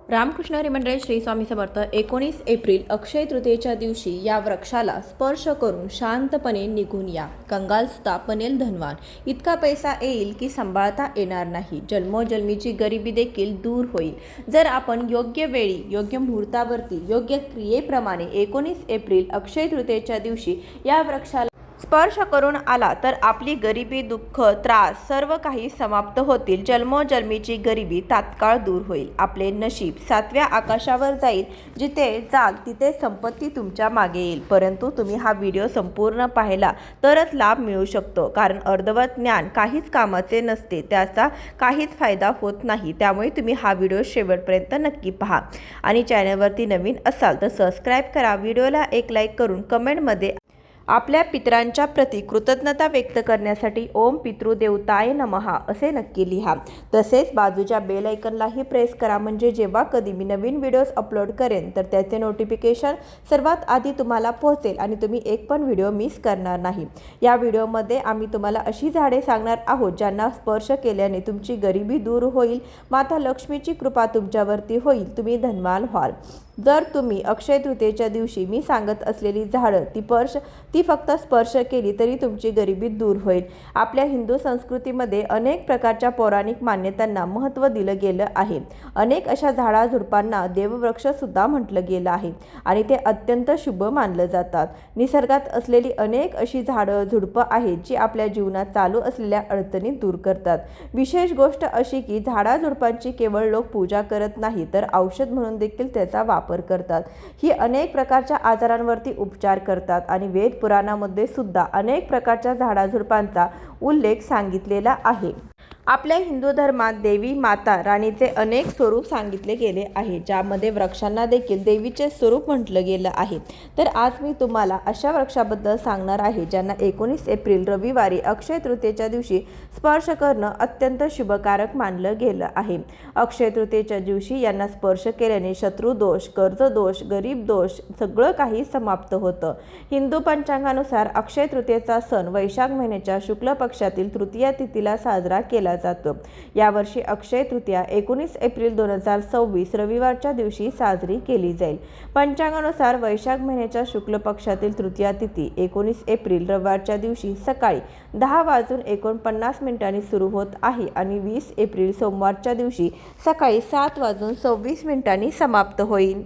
रामकृष्ण हरी मंडळी श्री स्वामी समर्थ 19 एप्रिल अक्षय तृतीयेच्या दिवशी या वृक्षाला स्पर्श करून शांतपणे निघून या. कंगाल सुद्धा बनेल धनवान. इतका पैसा येईल की सांभाळता येणार नाही. जन्मोजन्मीची गरिबी देखील दूर होईल जर आपण योग्य वेळी, योग्य मुहूर्तावरती, योग्य क्रियेप्रमाणे 19 एप्रिल अक्षय तृतीयेच्या दिवशी या वृक्षाला स्पर्श करून आला तर आपली गरिबी, दुःख, त्रास सर्व काही समाप्त होतील. जन्मोजन्मीची गरिबी तात्काळ दूर होईल. आपले नशीब 7व्या आकाशावर जाईल. जिथे जाल तिथे संपत्ती तुमच्या मागे येईल. परंतु तुम्ही हा व्हिडिओ संपूर्ण पाहिला तरच लाभ मिळू शकतो, कारण अर्धवट ज्ञान काहीच कामाचे नसते, त्याचा काहीच फायदा होत नाही. त्यामुळे तुम्ही हा व्हिडिओ शेवटपर्यंत नक्की पहा आणि चॅनलवरती नवीन असाल तर सबस्क्राईब करा. व्हिडिओला एक लाईक करून कमेंटमध्ये आपल्या पितरांच्या प्रती कृतज्ञता व्यक्त करण्यासाठी ओम पितृदेवताय नमः असे नक्की लिहा. तसेच बाजूच्या बेल आयकॉनलाही प्रेस करा, म्हणजे जेव्हा कधी मी नवीन व्हिडिओज अपलोड करेन तर त्याचे नोटिफिकेशन सर्वात आधी तुम्हाला पोहोचेल आणि तुम्ही एक पण व्हिडिओ मिस करणार नाही. या व्हिडिओमध्ये आम्ही तुम्हाला अशी झाडे सांगणार आहोत ज्यांना स्पर्श केल्याने तुमची गरिबी दूर होईल, माता लक्ष्मीची कृपा तुमच्यावरती होईल, तुम्ही धनवान व्हाल. जर तुम्ही अक्षय तृतीयेच्या दिवशी मी सांगत असलेली झाडं ती फक्त स्पर्श केली तरी तुमची गरिबी दूर होईल. आपल्या हिंदू संस्कृतीमध्ये अनेक प्रकारच्या पौराणिक मान्यतांना महत्त्व दिलं गेलं आहे. अनेक अशा झाडाझुडपांना देववृक्ष सुद्धा म्हटलं गेलं आहे आणि ते अत्यंत शुभ मानलं जातात. निसर्गात असलेली अनेक अशी झाडं झुडपं आहेत जी आपल्या जीवनात चालू असलेल्या अडचणी दूर करतात. विशेष गोष्ट अशी की झाडाझुडपांची केवळ लोक पूजा करत नाही तर औषध म्हणून देखील त्याचा वापर करतात. ही अनेक प्रकारच्या आजारांवरती उपचार करतात आणि वेद पुराणामध्ये सुद्धा अनेक प्रकारच्या झाडाझुडपांचा उल्लेख सांगितलेला आहे. आपल्या हिंदू धर्मात देवी माता राणीचे अनेक स्वरूप सांगितले गेले आहे, ज्यामध्ये वृक्षांना देखील देवीचे स्वरूप म्हटलं गेलं आहे. तर आज मी तुम्हाला अशा वृक्षाबद्दल सांगणार आहे ज्यांना 19 एप्रिल रविवारी अक्षय तृतीयेच्या दिवशी स्पर्श करणं अत्यंत शुभकारक मानलं गेलं आहे. अक्षय तृतीयेच्या दिवशी यांना स्पर्श केल्याने शत्रुदोष, कर्जदोष, गरीब दोष सगळं काही समाप्त होतं. हिंदू पंचांगानुसार अक्षय तृतीयेचा सण वैशाख महिन्याच्या शुक्ल पक्षातील तृतीया तिथीला साजरा केला जातो. यावर्षी अक्षय तृतीया 19 एप्रिल 2026 रविवारच्या दिवशी साजरी केली जाईल. पंचांगानुसार वैशाख महिन्याच्या शुक्ल पक्षातील तृतीया तिथी 19 एप्रिल रविवारच्या दिवशी सकाळी 10:49 सुरू होत आहे आणि 20 एप्रिल सोमवारच्या दिवशी सकाळी 7:26 समाप्त होईल.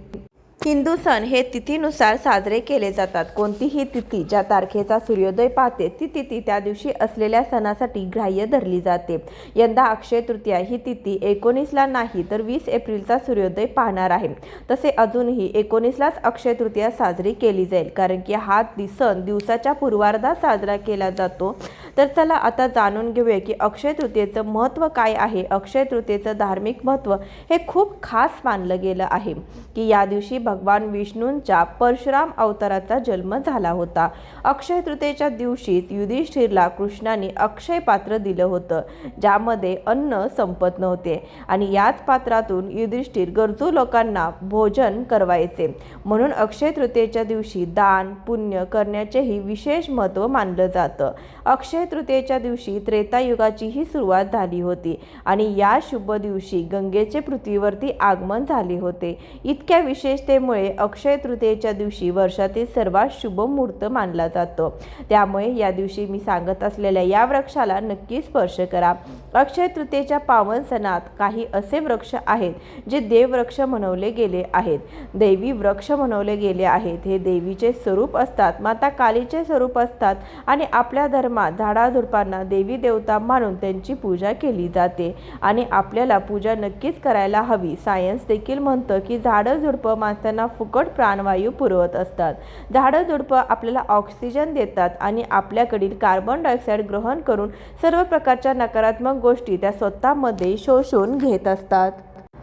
हिंदू सण हे तिथीनुसार साजरे केले जातात. कोणतीही तिथी ज्या तारखेचा सूर्योदय पाहते ती तिथी त्या दिवशी असलेल्या सणासाठी ग्राह्य धरली जाते. यंदा अक्षय तृतीया ही तिथी 19ला नाही तर 20 एप्रिलचा सूर्योदय पाहणार आहे. तसे अजूनही 19लाच अक्षय तृतीया साजरी केली जाईल, कारण की हा सण दिवसाच्या पूर्वार्धात साजरा केला जातो. तर चला आता जाणून घेऊया की अक्षय तृतीयेचं महत्त्व काय आहे. अक्षय तृतीयेचं धार्मिक महत्त्व हे खूप खास मानलं गेलं आहे की या दिवशी भगवान विष्णूंच्या परशुराम अवताराचा जन्म झाला होता. अक्षय तृतीयेच्या दिवशीच युधिष्ठिरला कृष्णाने अक्षय पात्र दिलं होतं, ज्यामध्ये अन्न संपत नव्हते आणि याच पात्रातून युधिष्ठिर गरजू लोकांना भोजन करवायचे. म्हणून अक्षय तृतीयेच्या दिवशी दान पुण्य करण्याचेही विशेष महत्त्व मानलं जातं. अक्षय तृतीयेच्या दिवशी त्रेतायुगाचीही सुरुवात झाली होती आणि या शुभ दिवशी गंगेचे पृथ्वीवरती आगमन झाले होते. इतक्या विशेषतेमुळे अक्षय तृतीयेच्या दिवशी वर्षातील सर्वात शुभ मुहूर्त मानला जातो. त्यामुळे या दिवशी मी सांगत असलेल्या या वृक्षाला नक्की स्पर्श करा. अक्षय तृतीयेच्या पावन सणात काही असे वृक्ष आहेत जे देववृक्ष म्हणवले गेले आहेत, दैवी वृक्ष म्हणवले गेले आहेत. हे देवीचे स्वरूप असतात, माता कालीचे स्वरूप असतात आणि आपल्या धर्मात झाडाझुडपांना देवी देवता मानून त्यांची पूजा केली जाते आणि आपल्याला पूजा नक्कीच करायला हवी. सायन्स देखील म्हणतं की झाडं झुडपं माणसांना फुकट प्राणवायू पुरवत असतात. झाडं झुडपं आपल्याला ऑक्सिजन देतात आणि आपल्याकडील कार्बन डायऑक्साईड ग्रहण करून सर्व प्रकारच्या नकारात्मक गोष्टी त्या स्वतःमध्ये शोषून घेत असतात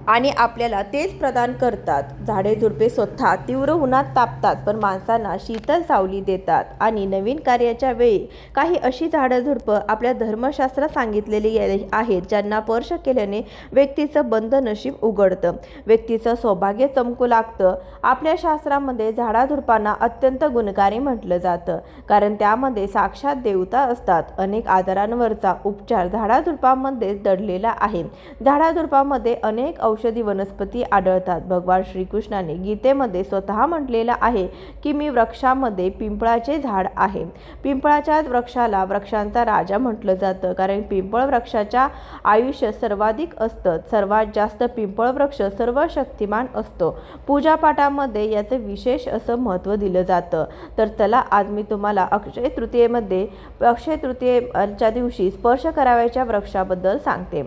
आणि आपल्याला तेच प्रदान करतात. झाडे झुडपे स्वतः तीव्र उन्हात तापतात पण माणसांना शीतल सावली देतात आणि नवीन कार्याच्या वेळी काही अशी झाडं झुडपं आपल्या धर्मशास्त्रात सांगितलेली आहेत ज्यांना स्पर्श केल्याने व्यक्तीचं बंद नशीब उघडतं, व्यक्तीचं सौभाग्य चमकू लागतं. आपल्या शास्त्रामध्ये झाडाझुडपांना अत्यंत गुणकारी म्हटलं जातं, कारण त्यामध्ये साक्षात देवता असतात. अनेक आजारांवरचा उपचार झाडाझुडपांमध्येच दडलेला आहे. झाडाझुडपांमध्ये अनेक औषधी वनस्पती आढळतात. भगवान श्रीकृष्णाने गीतेमध्ये स्वतः म्हटलेलं आहे की मी वृक्षामध्ये पिंपळाचे झाड आहे. पिंपळाच्या वृक्षाला वृक्षांचा राजा म्हटलं जातं, कारण पिंपळ वृक्षाच्या आयुष्य सर्वाधिक असतं. सर्वात जास्त पिंपळ वृक्ष सर्व शक्तिमान असतो. पूजापाठामध्ये याचे विशेष असं महत्त्व दिलं जातं. तर चला, आज मी तुम्हाला अक्षय तृतीयेच्या दिवशी स्पर्श करावयाच्या वृक्षाबद्दल सांगते.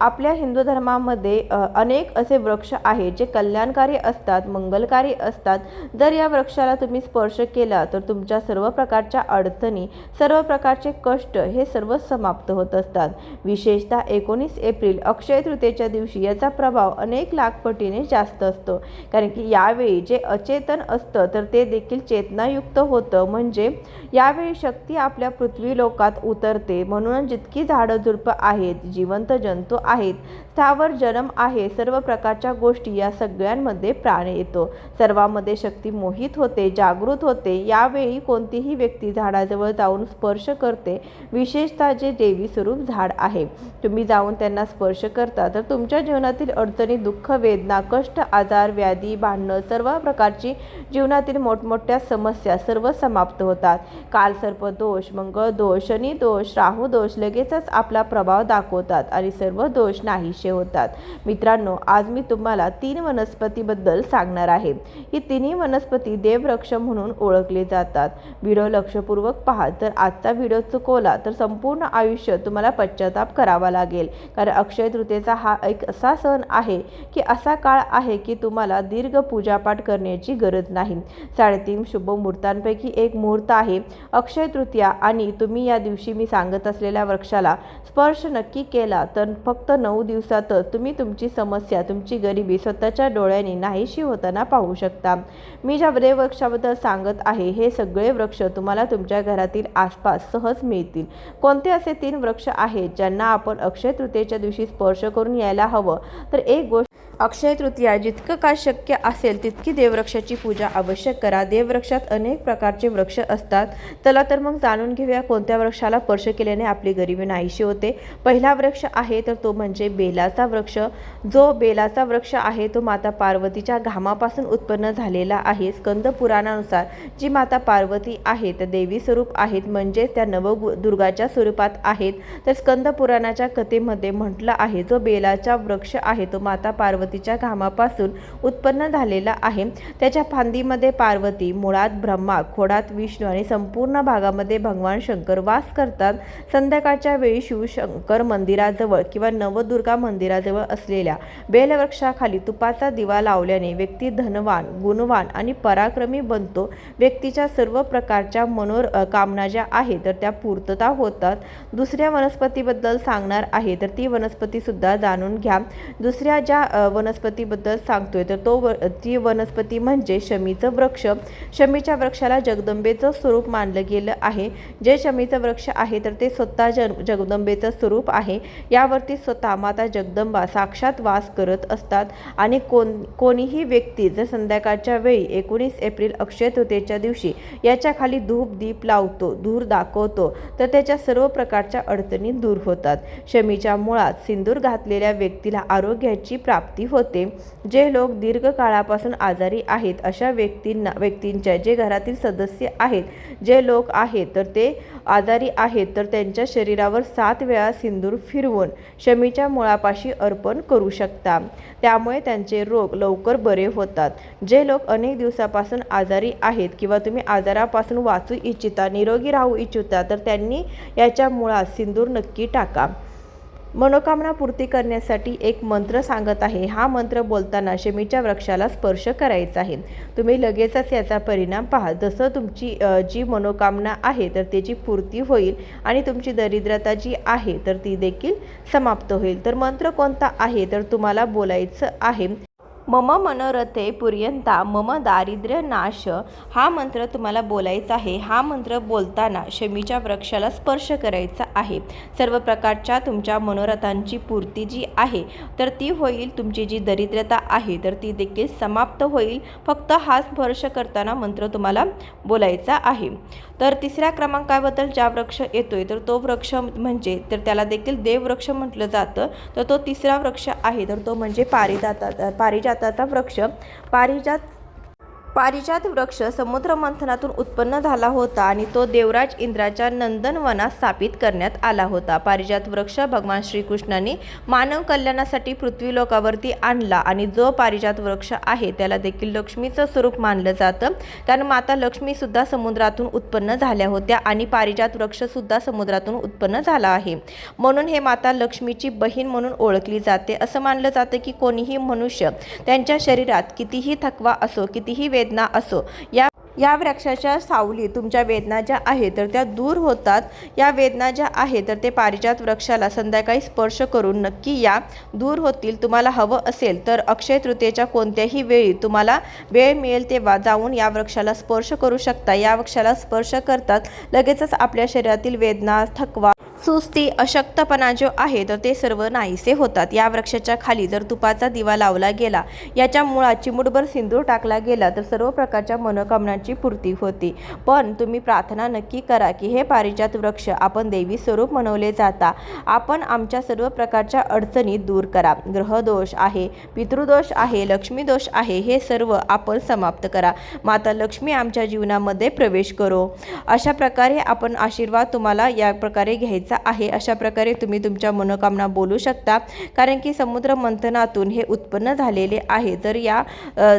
आपल्या हिंदू धर्मामध्ये अनेक असे वृक्ष आहेत जे कल्याणकारी असतात, मंगलकारी असतात. जर या वृक्षाला तुम्ही स्पर्श केला तर तुमच्या सर्व प्रकारच्या अडचणी, सर्व प्रकारचे कष्ट हे सर्व समाप्त होत असतात. विशेषतः 19 एप्रिल अक्षय तृतीयेच्या दिवशी याचा प्रभाव अनेक लाख पटीने जास्त असतो, कारण की यावेळी जे अचेतन असतं तर ते देखील चेतनायुक्त होतं. म्हणजे यावेळी शक्ती आपल्या पृथ्वी लोकात उतरते. म्हणून जितकी झाडं झुडपं आहेत, जिवंत जंतू आहेत, स्थावर जन्म आहे, सर्व प्रकारच्या गोष्टी, या सगळ्यांमध्ये प्राण येतो. सर्वांमध्ये शक्ती मोहित होते, जागृत होते. यावेळी कोणतीही व्यक्ती झाडाजवळ जाऊन स्पर्श करते, विशेषतः जे देवी स्वरूप झाड आहे. तुम्ही जाऊन त्यांना स्पर्श करता तर तुमच्या जीवनातील अडचणी, दुःख, वेदना, कष्ट, आजार, व्याधी, भांडणं, सर्व प्रकारची जीवनातील मोठमोठ्या समस्या सर्व समाप्त होतात. कालसर्प दोष, मंगळ दोष, शनी दोष, राहू दोष लगेचच आपला प्रभाव दाखवतात आणि सर्व दोष नाहीसे होतात. मित्रांनो, आज मी तुम्हाला 3 वनस्पतीबद्दल सांगणार आहे. ही तिन्ही वनस्पती देववृक्ष म्हणून ओळखले जातात. व्हिडिओ लक्षपूर्वक पहा. जर आजचा व्हिडिओ चुकवला तर संपूर्ण आयुष्य तुम्हाला पश्चाताप करावा लागेल, कारण अक्षय तृतीयेचा हा एक असा सण आहे की असा काळ आहे की तुम्हाला दीर्घ पूजापाठ करण्याची गरज नाही. 3.5 शुभ मुहूर्तांपैकी एक मुहूर्त आहे अक्षय तृतीया, आणि तुम्ही या दिवशी मी सांगत असलेल्या वृक्षाला स्पर्श नक्की केला तर फक्त 9 दिवसातच तुम्ही तुमची समस्या, तुमची गरिबी स्वतःच्या डोळ्यांनी नाहीशी होताना पाहू शकता. मी ज्या वृक्षाबद्दल सांगत आहे हे सगळे वृक्ष तुम्हाला तुमच्या घरातील आसपास सहज मिळतील. कोणते असे 3 वृक्ष आहेत ज्यांना आपण अक्षय तृतीयेच्या दिवशी स्पर्श करून यायला हवं? तर एक गोष्ट, अक्षय तृतीया जितकं काय शक्य असेल तितकी देववृक्षाची पूजा अवश्य करा. देववृक्षात अनेक प्रकारचे वृक्ष असतात. चला तर मग जाणून घेऊया कोणत्या वृक्षाला स्पर्श केल्याने आपली गरिबी नाहीशी होते. पहिला वृक्ष आहे तर तो म्हणजे बेलाचा वृक्ष. जो बेलाचा वृक्ष आहे तो माता पार्वतीच्या घामापासून उत्पन्न झालेला आहे. स्कंद पुराणानुसार जी माता पार्वती आहेत देवी स्वरूप आहेत, म्हणजे त्या नवदुर्गाच्या स्वरूपात आहेत. तर स्कंद पुराणाच्या कथेमध्ये म्हटलं आहे जो बेलाचा वृक्ष आहे तो माता पार्वतीच्या घामापासून उत्पन्न झालेला आहे. त्याच्या फांदीमध्ये पार्वती, मुळात ब्रह्मा, खोडात विष्णू आणि संपूर्ण भागामध्ये भगवान शंकर वास करतात. संध्याकाळच्या वेळी शिवशंकर मंदिराजवळ किंवा नवदुर्गा मंदिराजवळ असलेल्या बेलवृक्षाखाली तुपाचा दिवा लावल्याने व्यक्ती धनवान, गुणवान आणि पराक्रमी बनतो. व्यक्तीच्या सर्व प्रकारच्या मनोकामना ज्या आहेत तर त्या पूर्तता होतात. दुसऱ्या वनस्पतीबद्दल सांगणार आहे तर ती वनस्पती सुद्धा जाणून घ्या. दुसऱ्या ज्या वनस्पतीबद्दल सांगतोय तर ती वनस्पती म्हणजे शमीचं वृक्ष. शमीच्या वृक्षाला जगदंबेचं स्वरूप मानलं गेलं आहे. जे शमीचं वृक्ष आहे तर ते स्वतः जगदंबेचं स्वरूप आहे. यावरती स्वतः माता जगदंबा साक्षात वास करत असतात. आणि कोणीही व्यक्ती जर संध्याकाळच्या वेळी 19 एप्रिल अक्षय तृतीयेच्या दिवशी याच्या खाली धूप दीप लावतो, धूर दाखवतो तर त्याच्या सर्व प्रकारच्या अडचणी दूर होतात. शमीच्या मुळात सिंदूर घातलेल्या व्यक्तीला आरोग्याची प्राप्ती होते. जे लोक दीर्घ काळापासून आजारी आहेत अशा व्यक्तींच्या जे घरातील सदस्य आहेत, जे लोक आहेत तर ते आजारी आहेत तर त्यांच्या शरीरावर 7 वेळा सिंदूर फिरवून शमीच्या मुळापाशी अर्पण करू शकता. त्यामुळे त्यांचे रोग लवकर बरे होतात. जे लोक अनेक दिवसापासून आजारी आहेत किंवा तुम्ही आजारापासून वाचू इच्छिता, निरोगी राहू इच्छिता तर त्यांनी याच्या मुळात सिंदूर नक्की टाका. मनोकामना पूर्ती करण्यासाठी एक मंत्र सांगत आहे. हा मंत्र बोलताना शमीच्या वृक्षाला स्पर्श करायचा आहे. तुम्ही लगेचच याचा परिणाम पहा. जसं तुमची जी मनोकामना आहे तर त्याची पूर्ती होईल आणि तुमची दरिद्रता जी आहे तर ती देखील समाप्त होईल. तर मंत्र कोणता आहे तर तुम्हाला बोलायचं आहे. मम मनोरथे पुर्यंता मम दारिद्र्य नाश हा मंत्र तुम्हाला बोलायचा आहे। हा मंत्र बोलताना शमीच्या वृक्षाला स्पर्श करायचा आहे। सर्व प्रकारच्या तुमच्या मनोरथांची पूर्ती जी आहे तर ती होईल, तुमची जी दरिद्रता आहे तर ती देखील समाप्त होईल। फक्त हा स्पर्श करताना मंत्र तुम्हाला बोलायचा आहे। तर तिसऱ्या क्रमांकाबद्दल ज्या वृक्ष येतोय तर तो वृक्ष म्हणजे तर त्याला देखील देववृक्ष म्हटलं जातं। तर तो तिसरा वृक्ष आहे तर तो म्हणजे पारिजाताचा वृक्ष। पारिजात वृक्ष समुद्र मंथनातून उत्पन्न झाला होता आणि तो देवराज इंद्राच्या नंदनवनात स्थापित करण्यात आला होता। पारिजात वृक्ष भगवान श्रीकृष्णांनी मानव कल्याणासाठी पृथ्वी लोकावरती आणला आणि जो पारिजात वृक्ष आहे त्याला देखील लक्ष्मीचं स्वरूप मानलं जातं, कारण माता लक्ष्मी सुद्धा समुद्रातून उत्पन्न झाल्या होत्या आणि पारिजात वृक्ष सुद्धा समुद्रातून उत्पन्न झाला आहे, म्हणून हे माता लक्ष्मीची बहीण म्हणून ओळखली जाते। असं मानलं जातं की कोणीही मनुष्य त्यांच्या शरीरात कितीही थकवा असो, कितीही वेदना असो, या वृक्षाच्या सावली तुमच्या वेदना ज्या आहेत तर त्या दूर होतात। या वेदना ज्या आहेत तर ते पारिजात वृक्षाला संध्याकाळी स्पर्श करून नक्की या दूर होतील। तुम्हाला हवं असेल तर अक्षय तृतीयेच्या कोणत्याही वेळी तुम्हाला वेळ मिळेल तेव्हा जाऊन या वृक्षाला स्पर्श करू शकता। या वृक्षाला स्पर्श करतात लगेचच आपल्या शरीरातील वेदना, थकवा, सुस्ती, अशक्तपणा जो आहे तर ते सर्व नाहीसे होतात। या वृक्षाच्या खाली जर तुपाचा दिवा लावला गेला, याच्या मुळात चिमूटभर सिंदूर टाकला गेला तर सर्व प्रकारच्या मनोकामनांची पूर्ती होते। पण तुम्ही प्रार्थना नक्की करा की हे पारिजात वृक्ष आपण देवी स्वरूप मनवले जाता, आपण आमच्या सर्व प्रकारच्या अडचणी दूर करा। ग्रहदोष आहे, पितृदोष आहे, लक्ष्मी दोष आहे, हे सर्व आपण समाप्त करा। माता लक्ष्मी आमच्या जीवनामध्ये प्रवेश करो। अशा प्रकारे आपण आशीर्वाद तुम्हाला या प्रकारे घ्यायचा आहे। अशा प्रकारे तुम्ही तुमच्या मनोकामना बोलू शकता, कारण की समुद्र मंथनातून हे उत्पन्न झालेले आहे।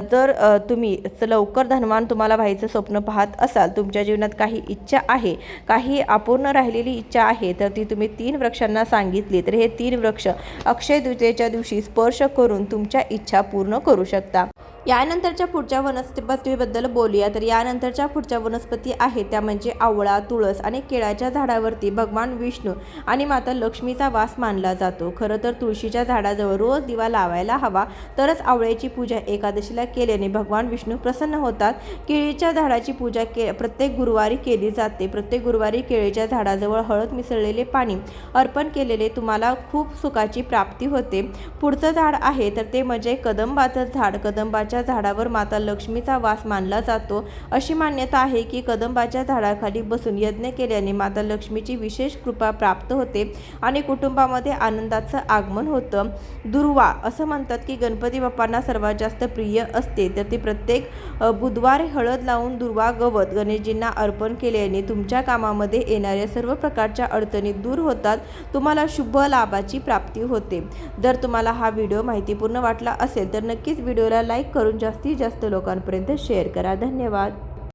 जर तुम्ही लवकर धनवान तुम्हाला व्हायचं स्वप्न पाहत असाल, तुमच्या जीवनात काही इच्छा आहे, काही अपूर्ण राहिलेली इच्छा आहे, तर ती तुम्ही 3 वृक्षांना सांगितली तर हे 3 वृक्ष अक्षय तृतीयेच्या दिवशी स्पर्श करून तुमच्या इच्छा पूर्ण करू शकता। यानंतरच्या पुढच्या वनस्पतीबद्दल बोलूया। तर यानंतरच्या पुढच्या वनस्पती आहेत त्या म्हणजे आवळा, तुळस आणि केळाच्या झाडावरती भगवान विष्णू आणि माता लक्ष्मीचा वास मानला जातो। खरं तर तुळशीच्या झाडाजवळ रोज दिवा लावायला हवा, तरच आवळ्याची पूजा एकादशीला केल्याने भगवान विष्णू प्रसन्न होतात। केळीच्या झाडाची पूजा प्रत्येक गुरुवारी केली जाते। प्रत्येक गुरुवारी केळीच्या झाडाजवळ हळद मिसळलेले पाणी अर्पण केलेले तुम्हाला खूप सुखाची प्राप्ती होते। पुढचं झाड आहे तर ते म्हणजे कदंबाचं झाड। कदंबाच्या झाडावर माता लक्ष्मीचा वास मानला जातो। अशी मान्यता आहे की कदंबाच्या झाडाखाली बसून यज्ञ केल्याने माता लक्ष्मीची विशेष कृपा प्राप्त होते आणि कुटुंबामध्ये आनंदाचं आगमन होतं। दुर्वा असं म्हणतात की गणपती बाप्पांना सर्वात जास्त प्रिय असते, तर ती प्रत्येक बुधवारी हळद लावून दुर्वा गवत गणेशजींना अर्पण केल्याने तुमच्या कामामध्ये येणाऱ्या सर्व प्रकारच्या अडचणी दूर होतात, तुम्हाला शुभ लाभाची प्राप्ती होते। जर तुम्हाला हा व्हिडिओ माहितीपूर्ण वाटला असेल तर नक्कीच व्हिडिओला लाईक करून जास्तीत जास्त लोकांपर्यंत शेअर करा। धन्यवाद।